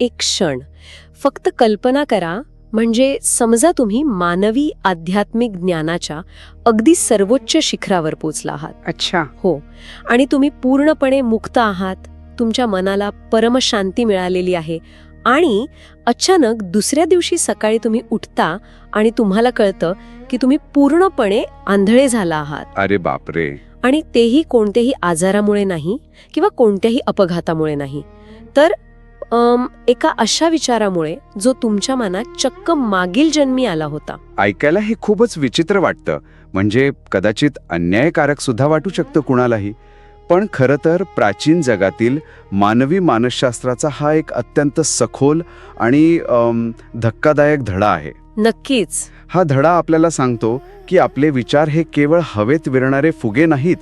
एक क्षण फक्त कल्पना करा, म्हणजे समजा तुम्ही मानवी आध्यात्मिक ज्ञानाच्या अगदी सर्वोच्च शिखरावर पोचला आहात. अच्छा. हो, आणि तुम्ही पूर्णपणे मुक्त आहात, तुमच्या मनाला परमशांती मिळालेली आहे, आणि अचानक दुसऱ्या दिवशी सकाळी तुम्ही उठता आणि तुम्हाला कळतं की तुम्ही पूर्णपणे आंधळे झाला आहात. अरे बापरे. आणि तेही कोणत्याही आजारामुळे नाही किंवा कोणत्याही अपघातामुळे नाही, तर एका अशा विचारामुळे जो तुमच्या मनात चक्क मागील जन्मी आला होता. ऐकायला हे खूपच विचित्र वाटतं, म्हणजे कदाचित अन्यायकारक सुद्धा वाटू शकतं कुणालाही. पण खरं तर प्राचीन जगातील मानवी मानसशास्त्राचा हा एक अत्यंत सखोल आणि धक्कादायक धडा आहे. नक्कीच. हा धडा आपल्याला सांगतो की आपले विचार हे केवळ हवेत विरणारे फुगे नाहीत,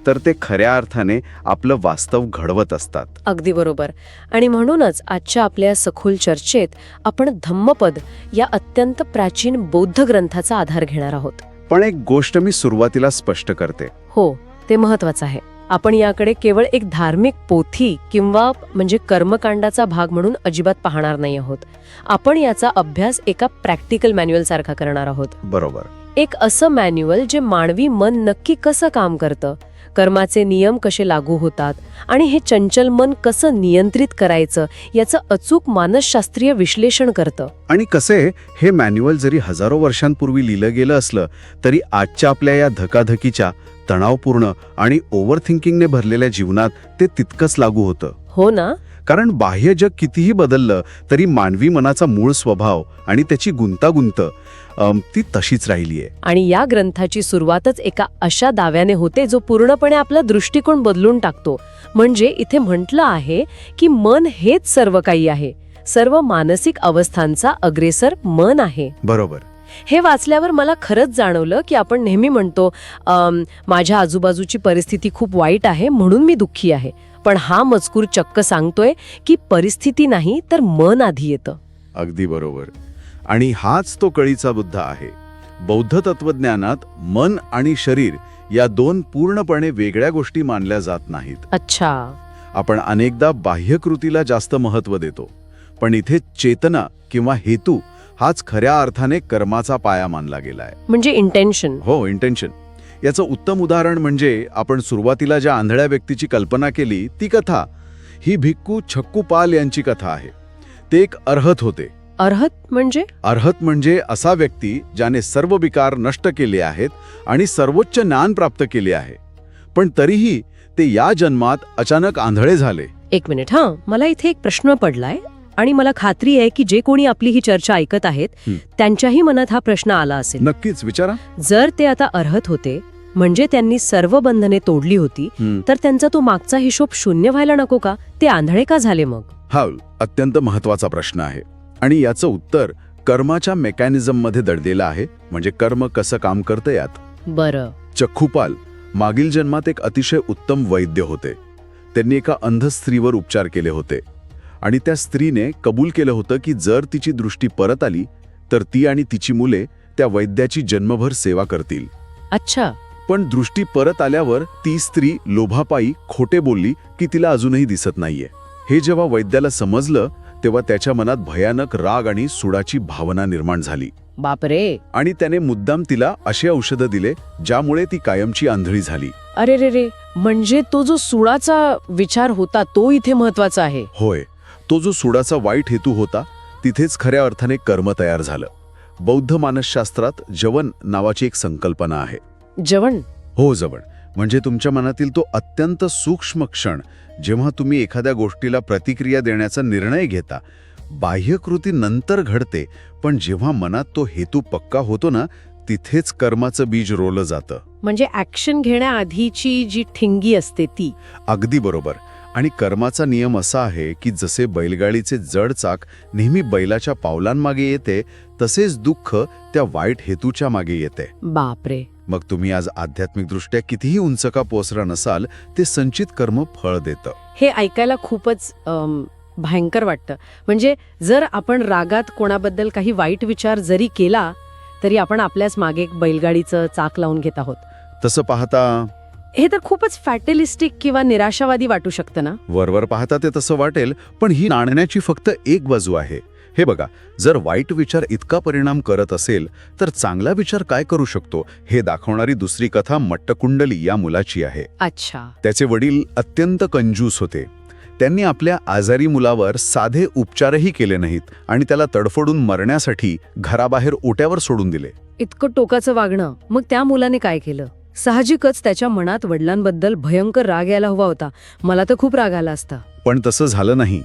तर ते खऱ्या अर्थाने आपलं वास्तव घडवत असतात. अगदी बरोबर. आणि म्हणूनच आजच्या आपल्या सखोल चर्चेत आपण धम्मपद या अत्यंत प्राचीन बौद्ध ग्रंथाचा आधार घेणार आहोत. पण एक गोष्ट मी सुरुवातीला स्पष्ट करते. हो, ते महत्वाचं आहे. आपण याकडे केवळ एक धार्मिक पोथी किंवा म्हणजे कर्मकांडाचा भाग म्हणून अजिबात पाहणार नाही आहोत. आपण याचा अभ्यास एका प्रॅक्टिकल मॅन्युअल सारखा करणार आहोत. बरोबर. एक असं मॅन्युअल जे मानवी मन नक्की कसं काम करतं, कर्माचे नियम कसे लागू होतात आणि हे चंचल मन कसं नियंत्रित करायचं याचं अचूक मानसशास्त्रीय विश्लेषण करतं. आणि कसे हे मॅन्युअल जरी हजारो वर्षांपूर्वी लिहिलं गेलं असलं तरी आजच्या आपल्या या धकाधकीच्या, तणावपूर्ण आणि ओव्हरथिंकिंगने भरलेल्या जीवनात ते तितकंच लागू होतं. हो ना. कारण बाह्य जग कितीही बदललं तरी मानवी मनाचा मूळ स्वभाव आणि त्याची गुंतागुंत ती तशीच राहिली आहे. आणि या ग्रंथाची सुरुवातच एका अशा दाव्याने होते जो पूर्णपणे आपला दृष्टिकोन बदलून टाकतो. म्हणजे इथे म्हटलं आहे की मन हेच सर्व काही आहे, सर्व मानसिक अवस्थांचा अग्रेसर मन आहे. बरोबर. हे वाचल्यावर मला खरंच जाणवलं की आपण नेहमी म्हणतो माझ्या आजूबाजूची परिस्थिती खूप वाईट आहे म्हणून मी दुःखी आहे. पण हा मजकूर चक्क सांगतोय की परिस्थिती नाही तर मन आधी येतं. अगदी बरोबर. आणि हाच तो कळीचा बुद्ध आहे. बौद्ध तत्वज्ञानात मन आणि शरीर या दोन पूर्णपणे वेगळ्या गोष्टी मानल्या जात नाहीत. अच्छा. आपण अनेकदा बाह्यकृतीला जास्त महत्त्व देतो, पण इथे चेतना किंवा हेतू हाच खऱ्या अर्थाने कर्माचा पाया मानला गेलाय. म्हणजे इंटेन्शन. हो, इंटेन्शन. याचं उत्तम उदाहरण म्हणजे आपण सुरुवातीला ज्या आंधळ्या व्यक्तीची कल्पना केली ती कथा. ही भिक्खू छक्कू पाल यांची कथा आहे. ते एक अर्हत होते. अर्हत म्हणजे? अर्हत म्हणजे असा व्यक्ती ज्याने सर्व विकार नष्ट केले आहेत आणि सर्वोच्च ज्ञान प्राप्त केले आहे, पण तरीही ते या जन्मात अचानक आंधळे झाले. एक मिनिट. मला इथे एक प्रश्न पडलाय आणि मला खात्री आहे की जे कोणी आपली ही चर्चा ऐकत आहेत त्यांच्याही मनात हा प्रश्न आला असेल. नक्कीच विचारा. जर ते आता अर्हत होते म्हणजे त्यांनी सर्व बंधने तोडली होती, तर त्यांचा तो मागचा हिशोब शून्य व्हायला नको का? ते आंधळे का झाले मग? हा अत्यंत महत्वाचा प्रश्न आहे आणि याचं उत्तर कर्माच्या मेकॅनिझममध्ये दडलेलं आहे. म्हणजे कर्म कसं काम करतं यात. बरं. चक्खूपाल मागील जन्मात एक अतिशय उत्तम वैद्य होते. त्यांनी एका अंध स्त्रीवर उपचार केले होते आणि त्या स्त्रीने कबूल केलं होतं की जर तिची दृष्टी परत आली तर ती आणि तिची मुले त्या वैद्याची जन्मभर सेवा करतील. अच्छा. पण दृष्टी परत आल्यावर ती स्त्री लोभापायी खोटे बोलली की तिला अजूनही दिसत नाहीये. हे जेव्हा वैद्याला समजलं तेव्हा त्याच्या मनात भयानक राग आणि सुडाची भावना निर्माण झाली. बापरे. आणि त्याने मुद्दाम तिला असे औषधं दिले ज्यामुळे ती कायमची आंधळी झाली. अरे रे रे. म्हणजे तो जो सुडाचा विचार होता तो इथे महत्वाचा आहे. होय. तो जो सुडाचा वाईट हेतू होता तिथेच खऱ्या अर्थाने कर्म तयार झालं. बौद्ध मानसशास्त्रात जवन नावाची एक संकल्पना आहे. जवन? हो, जवन म्हणजे तुमच्या मनातील तो अत्यंत सूक्ष्म क्षण जेव्हा तुम्ही एखाद्या गोष्टीला प्रतिक्रिया देण्याचा निर्णय घेता. बाह्यकृती नंतर घडते, पण जेव्हा मनात तो हेतू पक्का होतो ना तिथेच कर्माचं बीज रोवलं जातं. म्हणजे ऍक्शन घेण्याआधीची जी ठिंगी असते ती. अगदी बरोबर. आणि कर्माचा नियम असा आहे की जसे बैलगाडीचे जड चाक नेहमी बैलाच्या पावलांमागे येते, तसेच दुःख त्या वाईट हेतूच्या मागे येते. बापरे. मग तुम्ही आज आध्यात्मिकदृष्ट्या कितीही उंच का पोचला नसाल, ते संचित कर्म फळ देतं. हे ऐकायला खूपच भयंकर वाटतं. म्हणजे जर आपण रागात कोणाबद्दल काही वाईट विचार जरी केला तरी आपण आपल्याच मागे एक बैलगाडीचं चाक लावून घेत आहोत. तसं पाहता हे तर खूपच फॅटलिस्टिक किंवा निराशावादी वाटू शकतं ना. वरवर पाहता ते तसं वाटेल, पण ही नाण्याची फक्त एक बाजू आहे. हे बघा, जर वाईट विचार इतका परिणाम करत असेल तर चांगला विचार काय करू शकतो हे दाखवणारी दुसरी कथा मट्टकुंडली या मुलाची आहे. अच्छा. त्याचे वडील अत्यंत कंजूस होते. त्यांनी आपल्या आजारी मुलावर साधे उपचारही केले नाहीत आणि त्याला तडफडून मरण्यासाठी घराबाहेर ओट्यावर सोडून दिले. इतकं टोकाचं वागणं. मग त्या मुलाने काय केलं? साहजिकच त्याच्या मनात वडिलांबद्दल भयंकर राग यायला हवा होता. मला तर खूप राग आला असता. पण तसं झालं नाही.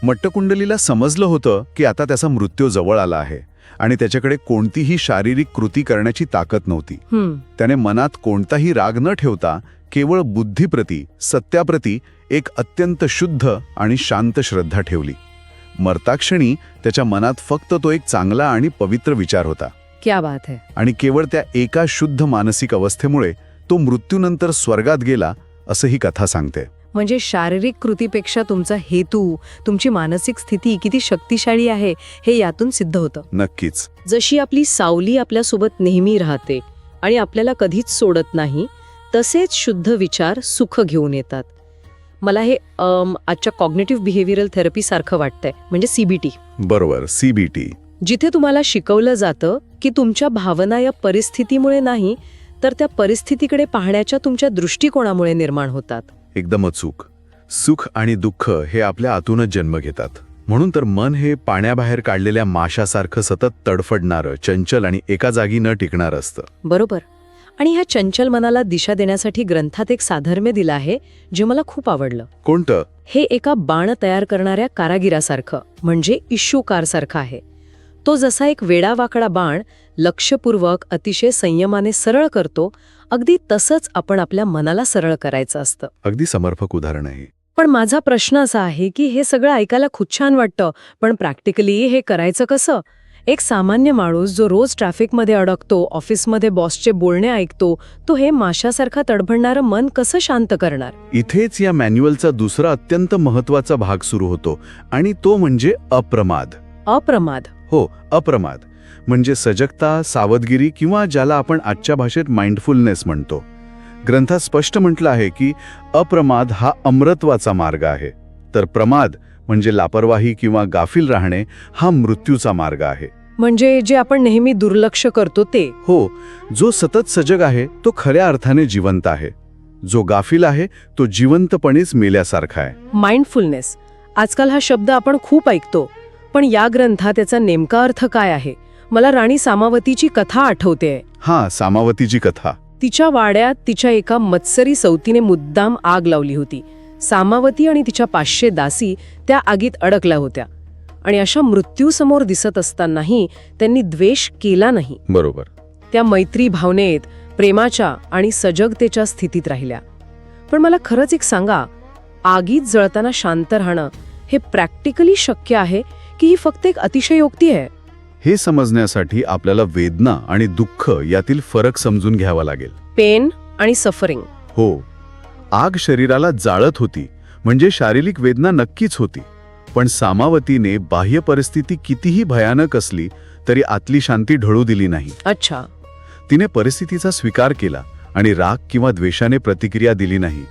मट्टकुंडलीला समजलं होतं की आता त्याचा मृत्यू जवळ आला आहे आणि त्याच्याकडे कोणतीही शारीरिक कृती करण्याची ताकद नव्हती. त्याने मनात कोणताही राग न ठेवता केवळ बुद्धीप्रती, सत्याप्रती एक अत्यंत शुद्ध आणि शांत श्रद्धा ठेवली. मरताक्षणी त्याच्या मनात फक्त तो एक चांगला आणि पवित्र विचार होता. क्या बात है. आणि केवळ त्या एका शुद्ध मानसिक अवस्थेमुळे तो मृत्यूनंतर स्वर्गात गेला, असं ही कथा सांगते. म्हणजे शारीरिक कृतीपेक्षा तुमचा हेतू, तुमची मानसिक स्थिती किती शक्तिशाली आहे हे यातून सिद्ध होतं. नक्कीच. जशी आपली सावली आपल्यासोबत नेहमी राहते आणि आपल्याला कधीच सोडत नाही, तसेच शुद्ध विचार सुख घेऊन येतात. मला हे आजच्या कॉग्निटिव्ह बिहेव्हिअरल थेरपी सारखं वाटतंय, म्हणजे CBT. बरोबर, CBT. जिथे तुम्हाला शिकवलं जातं की तुमच्या भावना या परिस्थितीमुळे नाही, तर त्या परिस्थितीकडे पाहण्याच्या तुमच्या दृष्टिकोनामुळे निर्माण होतात. एकदम अचूक. सुख आणि दुःख हे आपल्या आतूनच जन्म घेतात. म्हणून तर मन हे पाण्याबाहेर काढलेल्या माशासारखं सतत तडफडणारं, चंचल आणि एका जागी न टिकणारं असतं. बरोबर. आणि ह्या चंचल मनाला दिशा देण्यासाठी ग्रंथात एक साधर्म्य दिलं आहे जे मला खूप आवडलं. कोणतं? हे एका बाण तयार करणाऱ्या कारागिरासारखं, म्हणजे इश्यूकारसारखं आहे. तो जसा एक वेडावाकडा बाण लक्षपूर्वक अतिशय संयमाने सरळ करतो, अगदी तसंच आपण आपल्या मनाला सरळ करायचं असतं. अगदी समर्पक उदाहरण आहे. पण माझा प्रश्न असा आहे की हे सगळं ऐकायला खूप छान वाटतं, पण प्रॅक्टिकली हे करायचं कसं? एक सामान्य माणूस जो रोज ट्रॅफिकमध्ये अडकतो, ऑफिसमध्ये बॉसचे बोलणे ऐकतो, तो हे माशासारखं तडफडणारं मन कसं शांत करणार? इथेच या मॅन्युअलचा दुसरा अत्यंत महत्वाचा भाग सुरू होतो आणि तो म्हणजे अप्रमाद. अप्रमाद. हो, अप्रमाद म्हणजे सजगता, सावधगिरी किंवा ज्याला आपण आजच्या भाषेत माइंडफुलनेस म्हणतो. ग्रंथात स्पष्ट म्हटलं आहे की अप्रमाद हा अमरत्वाचा मार्ग आहे, तर प्रमाद म्हणजे लापरवाही किंवा गाफील राहणे हा मृत्यूचा मार्ग आहे. म्हणजे जे आपण नेहमी दुर्लक्ष करतो ते. हो, जो सतत सजग आहे तो खऱ्या अर्थाने जिवंत आहे. जो गाफील आहे तो जिवंतपणेच मेल्यासारखा आहे. माइंडफुलनेस. आजकाल हा शब्द आपण खूप ऐकतो, पण या ग्रंथात त्याचा नेमका अर्थ काय आहे? मला राणी सामावतीची कथा आठवते. हा, सामावतीची कथा. तिच्या वाड्यात तिच्या एका मत्सरी सौतीने मुद्दाम आग लावली होती. सामावती आणि तिच्या 500 दासी त्या आगीत अडकल्या होत्या आणि अशा मृत्यूसमोर दिसत असतानाही त्यांनी द्वेष केला नाही. बरोबर. त्या मैत्री भावनेत, प्रेमाच्या आणि सजगतेच्या स्थितीत राहिल्या. पण मला खरंच एक सांगा, आगीत जळताना शांत राहणं हे प्रॅक्टिकली शक्य आहे की ही फक्त एक अतिशयोक्ती आहे? हे समजण्यासाठी आपल्याला वेदना आणि दुःख यातील फरक समजून घ्यावा लागेल. पेन आणि सफरिंग. हो, आग शरीराला जाळत होती, म्हणजे शारीरिक वेदना नक्कीच होती. पण सामावतीने बाह्य परिस्थिती कितीही भयानक असली तरी आतली शांती ढळू दिली नाही. अच्छा. तिने परिस्थितीचा स्वीकार केला आणि राग किंवा द्वेषाने प्रतिक्रिया दिली नाही.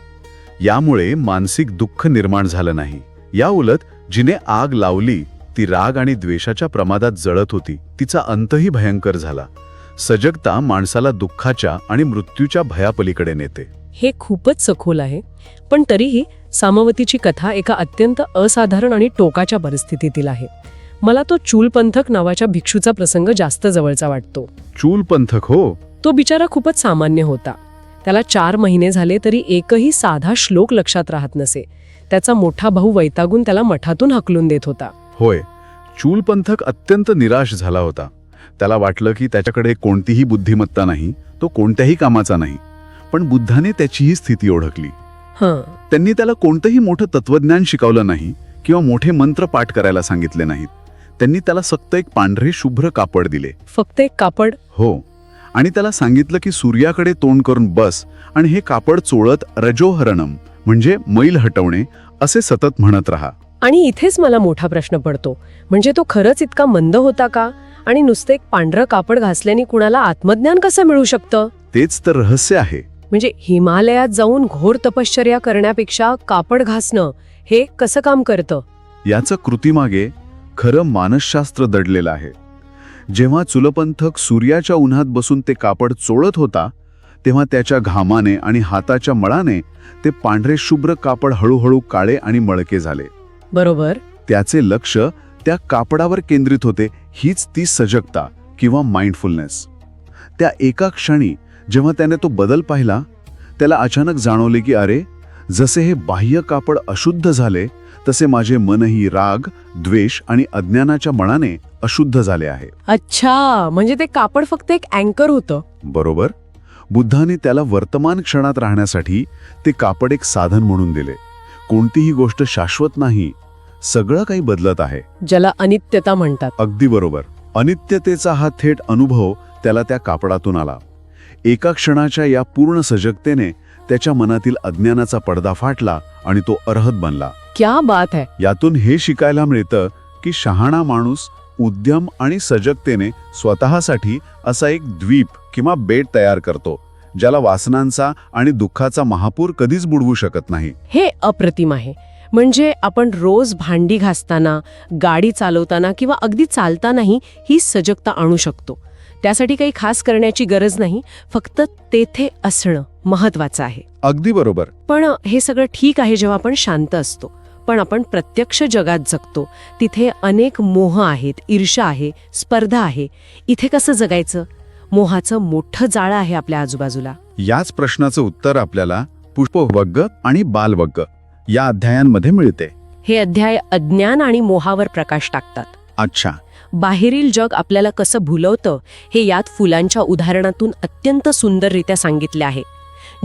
यामुळे मानसिक दुःख निर्माण झालं नाही. या उलट जिने आग लावली ती राग आणि द्वेषाच्या प्रमादात जळत होती. तिचा अंतही भयंकर झाला. सजगता माणसाला दुःखाच्या आणि मृत्यूच्या भयापलीकडे नेते. हे खूपच सखोल आहे. पण तरीही सामावतीची कथा एका अत्यंत असाधारण आणि टोकाच्या परिस्थितीतील आहे. मला तो चूलपंथक नावाच्या भिक्षूचा प्रसंग जास्त जवळचा वाटतो. चूलपंथक? हो. तो बिचारा खूपच सामान्य होता. त्याला 4 महिने झाले तरी एकही साधा श्लोक लक्षात राहत नसे. त्याचा मोठा भाऊ वैतागून त्याला मठातून हकलून देत होता. होय, चूलपंथक अत्यंत निराश झाला होता. त्याला वाटलं की त्याच्याकडे कोणतीही बुद्धिमत्ता नाही, तो कोणत्याही कामाचा नाही. पण बुद्धाने त्याचीही स्थिती ओळखली. त्यांनी त्याला कोणतंही मोठं तत्वज्ञान शिकवलं नाही किंवा मोठे मंत्र पाठ करायला सांगितले नाहीत. त्यांनी त्याला फक्त एक पांढरे शुभ्र कापड दिले. फक्त एक कापड? हो. आणि त्याला सांगितलं की सूर्याकडे तोंड करून बस आणि हे कापड चोळत रजोहरणम म्हणजे मैल हटवणे असे सतत म्हणत राहा. आणि इथेच मला मोठा प्रश्न पडतो, म्हणजे तो खरंच इतका मंद होता का? आणि नुसतं एक पांढरं कापड घासल्याने कुणाला आत्मज्ञान कसं मिळू शकतं? तेच तर रहस्य आहे. म्हणजे हिमालयात जाऊन घोर तपश्चर्या करण्यापेक्षा कापड घासणं हे कसं काम करतं? याचं कृतीमागे खरं मानसशास्त्र दडलेलं आहे. जेव्हा चुलपंथक सूर्याच्या उन्हात बसून ते कापड चोळत होता, तेव्हा त्याच्या घामाने आणि हाताच्या मळाने ते पांढरे शुभ्र कापड हळूहळू काळे आणि मळके झाले. बरोबर. त्याचे लक्ष त्या कापडावर केंद्रित होते. हीच ती सजगता किंवा माइंडफुलनेस. त्या एका क्षणी जेव्हा त्याने तो बदल पाहिला, त्याला अचानक जाणवले की अरे, जसे हे बाह्य कापड अशुद्ध झाले, तसे माझे मनही राग, द्वेष आणि अज्ञानाच्या मळाने अशुद्ध झाले आहे. अच्छा, म्हणजे ते कापड फक्त एक अँकर होतं. बरोबर. बुद्धाने त्याला वर्तमान क्षणात राहण्यासाठी ते कापड एक साधन म्हणून दिले. कोणतीही गोष्ट शाश्वत नाही, सगळं काही बदलत आहे. ज्याला अनित्यता म्हणतात. अगदी बरोबर. अनित्यतेचा हा थेट अनुभव त्याला त्या कापडातून आला. एका क्षणाच्या या पूर्ण सजगतेने त्याच्या मनातील अज्ञानाचा पडदा फाटला आणि तो अर्हत बनला. क्या बात है. यातून हे शिकायला मिळतं की शहाणा माणूस उद्यम आणि सजगतेने स्वतःसाठी असा एक द्वीप किंवा बेट तयार करतो, ज्याला वासनांचा आणि दुःखाचा महापूर कधीच बुडवू शकत नाही. हे अप्रतिम आहे. म्हणजे आपण रोज भांडी घासताना, गाडी चालवताना किंवा अगदी चालतानाही ही सजगता आणू शकतो. त्यासाठी काही खास करण्याची गरज नाही, फक्त तेथे असणं महत्वाचं आहे. अगदी बरोबर. पण हे सगळं ठीक आहे जेव्हा आपण शांत असतो. पण आपण प्रत्यक्ष जगात जगतो, तिथे अनेक मोह आहेत, ईर्ष्या आहे, स्पर्धा आहे. इथे कसं जगायचं? मोहाचं मोठं जाळं आहे आपल्या आजूबाजूला. याच प्रश्नाचं उत्तर आपल्याला पुष्पवर्ग आणि बालवर्ग या अध्यायांमध्ये मिळते. हे अध्याय अज्ञान आणि मोहावर प्रकाश टाकतात. अच्छा. बाहेरील जग आपल्याला कसं भुलवतं हे यात फुलांच्या उदाहरणातून अत्यंत सुंदररित्या सांगितले आहे.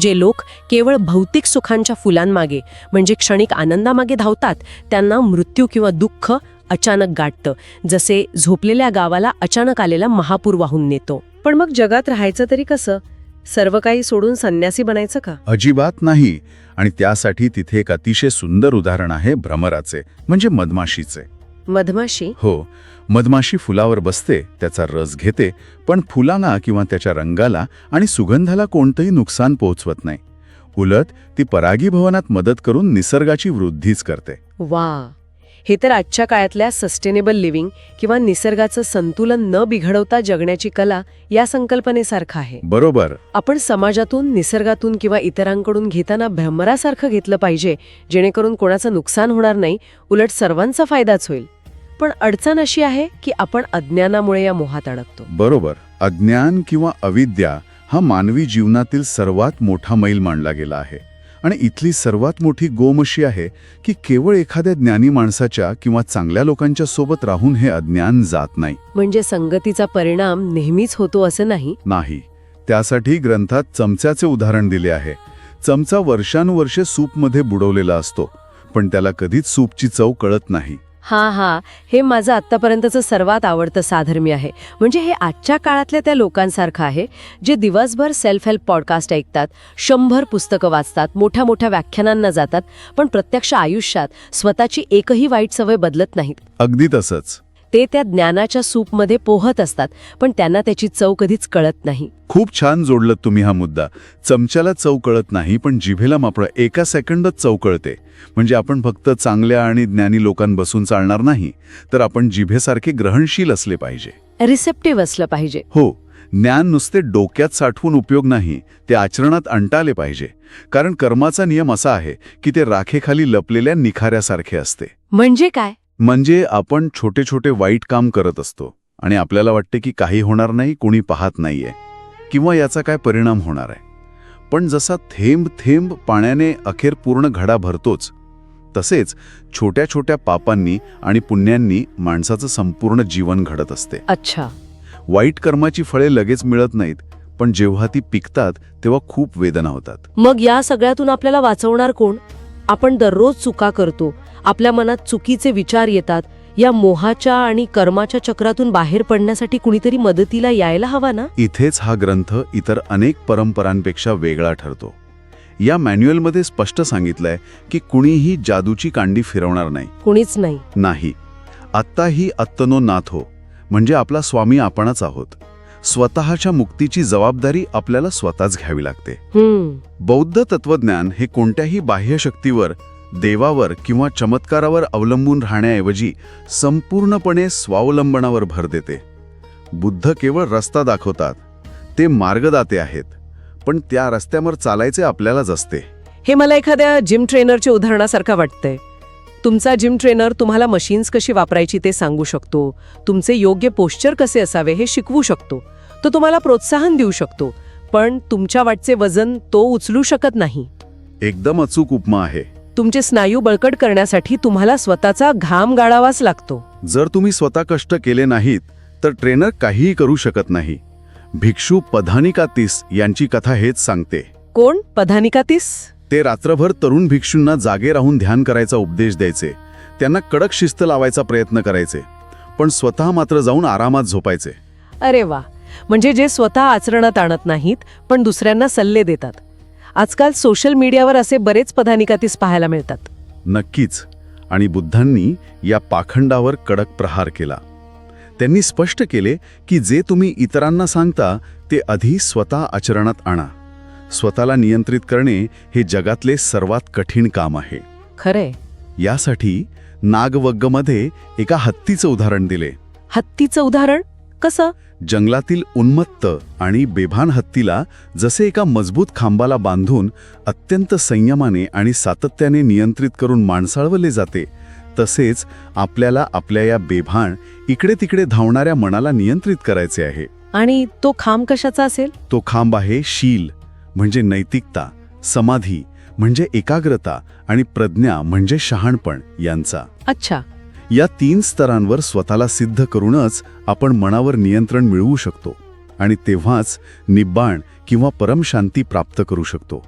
जे लोक केवळ भौतिक सुखांच्या फुलांमागे म्हणजे क्षणिक आनंदामागे धावतात, त्यांना मृत्यू किंवा दुःख अचानक गाठतं, जसे झोपलेल्या गावाला अचानक आलेला महापूर वाहून नेतो. पण मग जगात राहायचं तरी कसं? सर्व काही सोडून संन्यासी बनायचं का? अजिबात नाही. आणि त्यासाठी तिथे एक अतिशय सुंदर उदाहरण आहे भ्रमराचे, म्हणजे मधमाशीचे. मधमाशी? हो. मधमाशी फुलावर बसते, त्याचा रस घेते, पण फुलांना किंवा त्याच्या रंगाला आणि सुगंधाला कोणतंही नुकसान पोहोचवत नाही. उलट ती परागीभवनात मदत करून निसर्गाची वृद्धीच करते. वा, हे तर आजच्या काळातल्या सस्टेनेबल लिव्हिंग किंवा निसर्गाचं संतुलन न बिघडवता जगण्याची कला या संकल्पनेसारखं आहे. बरोबर. आपण समाजातून, निसर्गातून किंवा इतरांकडून घेताना भ्रमरासारखं घेतलं पाहिजे, जेणेकरून कोणाचं नुकसान होणार नाही, उलट सर्वांचा फायदाच होईल. पण अडचण अशी आहे की आपण अज्ञानामुळे या मोहात अडकतो. बरोबर. अज्ञान किंवा अविद्या हा मानवी जीवनातील सर्वात मोठा मैल मानला गेला आहे. आणि इथली सर्वात मोठी गोमशी आहे की केवळ एखाद्या ज्ञानी माणसाच्या किंवा चांगल्या लोकांच्या सोबत राहून हे अज्ञान जात नाही. म्हणजे संगतीचा परिणाम नेहमीच होतो असं नाही. नाही. त्यासाठी ग्रंथात चमच्याचे उदाहरण दिले आहे. चमचा वर्षानुवर्षे सूपमध्ये बुडवलेला असतो, पण त्याला कधीच सूपची चव कळत नाही. हा, हे माझं आत्तापर्यंतचं सर्वात आवडतं साधर्मी आहे. म्हणजे हे आजच्या काळातल्या त्या लोकांसारखं आहे जे दिवसभर सेल्फ हेल्प पॉडकास्ट ऐकतात, 100 पुस्तकं वाचतात, मोठ्या मोठ्या व्याख्यानांना जातात, पण प्रत्यक्ष आयुष्यात स्वतःची एकही वाईट सवय बदलत नाहीत. अगदी तसंच. ते त्या ज्ञानाच्या सूपमध्ये पोहत असतात, पण त्यांना त्याची चव कधीच कळत नाही. खूप छान जोडलत तुम्ही हा मुद्दा. चमच्याला चव कळत नाही, पण जिभेला मात्र एका सेकंदात चव कळते. म्हणजे आपण फक्त चांगल्या आणि ज्ञानी लोकांबसून चालणार नाही, तर आपण जिभेसारखे ग्रहणशील असले पाहिजे, रिसेप्टिव्ह असलं पाहिजे. हो. ज्ञान नुसते डोक्यात साठवून उपयोग नाही, ते आचरणात आणताले पाहिजे. कारण कर्माचा नियम असा आहे की ते राखेखाली लपलेल्या निखाऱ्यासारखे असते. म्हणजे काय? म्हणजे आपण छोटे छोटे वाईट काम करत असतो आणि आपल्याला वाटते की काही होणार नाही, कोणी पाहत नाहीये किंवा याचा काय परिणाम होणार आहे. पण जसा थेंब थेंब पाण्याने अखेर पूर्ण घडा भरतोच, तसेच छोट्या छोट्या पापांनी आणि पुण्यांनी माणसाचं संपूर्ण जीवन घडत असते. अच्छा. वाईट कर्माची फळे लगेच मिळत नाहीत, पण जेव्हा ती पिकतात तेव्हा खूप वेदना होतात. मग या सगळ्यातून आपल्याला वाचवणार कोण? आपण दररोज चुका करतो, आपल्या मनात चुकीचे विचार येतात. या मोहाच्या आणि कर्माच्या चक्रातून बाहेर पडण्यासाठी कुणीतरी मदतीला यायला हवा ना. इथेच हा ग्रंथ इतर अनेक परंपरांपेक्षा वेगळा ठरतो. या मॅन्युअलमध्ये स्पष्ट सांगितलंय की कुणीही जादूची कांडी फिरवणार नाही. कुणीच नाही. नाही. आत्ताही आत्तनो नाथो, म्हणजे आपला स्वामी आपणच आहोत. स्वतःच्या मुक्तीची जबाबदारी आपल्याला स्वतःच घ्यावी लागते. हम्म. बौद्ध तत्वज्ञान हे कोणत्याही बाह्य शक्तीवर, देवावर किंवा चमत्कारावर अवलंबून राहण्याऐवजी संपूर्णपणे स्वावलंबनावर भर देते. बुद्ध केवळ रस्ता दाखवतात, ते मार्गदाते आहेत, पण त्या रस्त्यावर चालायचे आपल्यालाच असते. हे मला एखाद्या जिम ट्रेनरच्या उदाहरणासारखं वाटतंय. तुमचा जिम ट्रेनर तुम्हाला मशीन्स कशी वापरायची ते सांगू शकतो, तुमचे योग्य पोश्चर कसे असावे हे शिकवू शकतो, तो तुम्हाला प्रोत्साहन देऊ शकतो, पण तुमच्या वाटचे वजन तो उचलू शकत नाही. एकदम अचूक उपमा आहे. तुमचे स्नायू बळकट करण्यासाठी तुम्हाला स्वतःचा घाम गाळावाच लागतो. जर तुम्ही स्वतः कष्ट केले नाहीत तर ट्रेनर काहीही करू शकत नाही. भिक्षू पधानिकातीस यांची कथा हेच सांगते. कोण पधानिकातीस? ते रात्रभर तरुण भिक्षूंना जागे राहून ध्यान करायचा उपदेश द्यायचे, त्यांना कडक शिस्त लावायचा प्रयत्न करायचे, पण स्वतः मात्र जाऊन आरामात झोपायचे. अरे वा, म्हणजे जे स्वतः आचरणात आणत नाहीत पण दुसऱ्यांना सल्ले देतात. आजकाल सोशल मीडियावर असे बरेच पधानिकातीस पाहायला मिळतात. नक्कीच. आणि बुद्धांनी या पाखंडावर कडक प्रहार केला. त्यांनी स्पष्ट केले की जे तुम्ही इतरांना सांगता ते आधी स्वतः आचरणात आणा. स्वतःला नियंत्रित करणे हे जगातले सर्वात कठीण काम आहे. खरे. यासाठी नागवग्गमध्ये एका हत्तीचं उदाहरण दिले. हत्तीचं उदाहरण कसं? जंगलातील उन्मत्त आणि बेभान हत्तीला जसे एका मजबूत खांबाला बांधून अत्यंत संयमाने आणि सातत्याने नियंत्रित करून माणसाळवले जाते, तसेच आपल्याला आपल्या या बेभान इकडे तिकडे धावणाऱ्या मनाला नियंत्रित करायचे आहे. आणि तो खांब कशाचा असेल? तो खांब आहे शील म्हणजे नैतिकता, समाधी म्हणजे एकाग्रता आणि प्रज्ञा म्हणजे शहाणपण यांचा. अच्छा. या 3 स्तरांवर स्वतःला सिद्ध करूनच आपण मनावर नियंत्रण मिळवू शकतो आणि तेव्हाच निब्बाण किंवा परमशांती प्राप्त करू शकतो.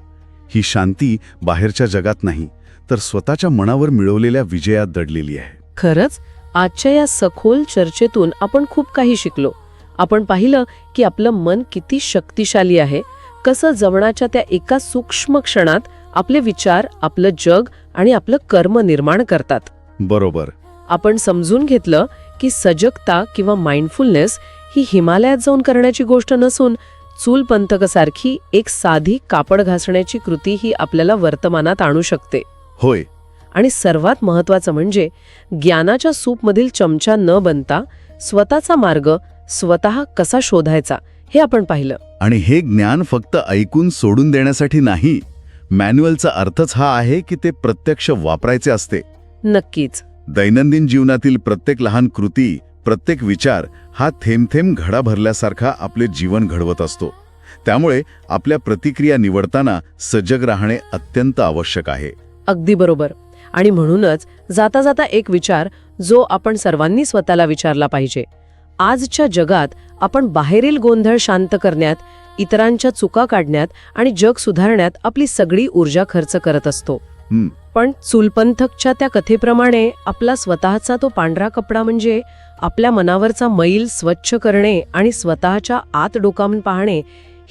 ही शांती बाहेरच्या जगात नाही तर स्वतःच्या मनावर मिळवलेल्या विजयात दडलेली आहे. खरंच आजच्या या सखोल चर्चेतून आपण खूप काही शिकलो. आपण पाहिलं की आपलं मन किती शक्तिशाली आहे, कसं जवळाच्या त्या एका सूक्ष्म क्षणात आपले विचार, आपलं जग आणि आपलं कर्म निर्माण करतात. बरोबर. आपण समजून घेतलं की सजगता किंवा माइंडफुलनेस ही हिमालयात जाऊन करण्याची गोष्ट नसून चूलपंथकसारखी एक साधी कापड घासण्याची कृती ही आपल्याला वर्तमानात आणू शकते. होय. आणि सर्वात महत्त्वाचं म्हणजे ज्ञानाच्या सूपमधील चमचा न बनता स्वतःचा मार्ग स्वतः कसा शोधायचा हे आपण पाहिलं. आणि हे ज्ञान फक्त ऐकून सोडून देण्यासाठी नाही. मॅन्युअलचा अर्थच हा आहे की ते प्रत्यक्ष वापरायचे असते. नक्कीच. दैनंदिन जीवनातील प्रत्येक लहान कृती, प्रत्येक विचार हा थेंब थेंब घडा भरल्यासारखा आपले जीवन घडवत असतो. त्यामुळे आपल्या प्रतिक्रिया निवडताना सजग राहणे अत्यंत आवश्यक आहे. अगदी बरोबर. आणि म्हणूनच जाता जाता एक विचार जो आपण सर्वांनी स्वतःला विचारला पाहिजे. आजच्या जगात आपण बाहेरील गोंधळ शांत करण्यात, इतरांच्या चुका काढण्यात आणि जग सुधारण्यात आपली सगळी ऊर्जा खर्च करत असतो. पण चूलपंथकच्या त्या कथेप्रमाणे आपला स्वतःचा तो पांढरा कपडा म्हणजे आपल्या मनावरचा मैल स्वच्छ करणे आणि स्वतःच्या आत डोकावून पाहणे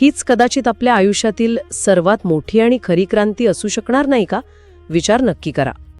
हीच कदाचित आपल्या आयुष्यातील सर्वात मोठी आणि खरी क्रांती असू शकणार नाही का? विचार नक्की करा.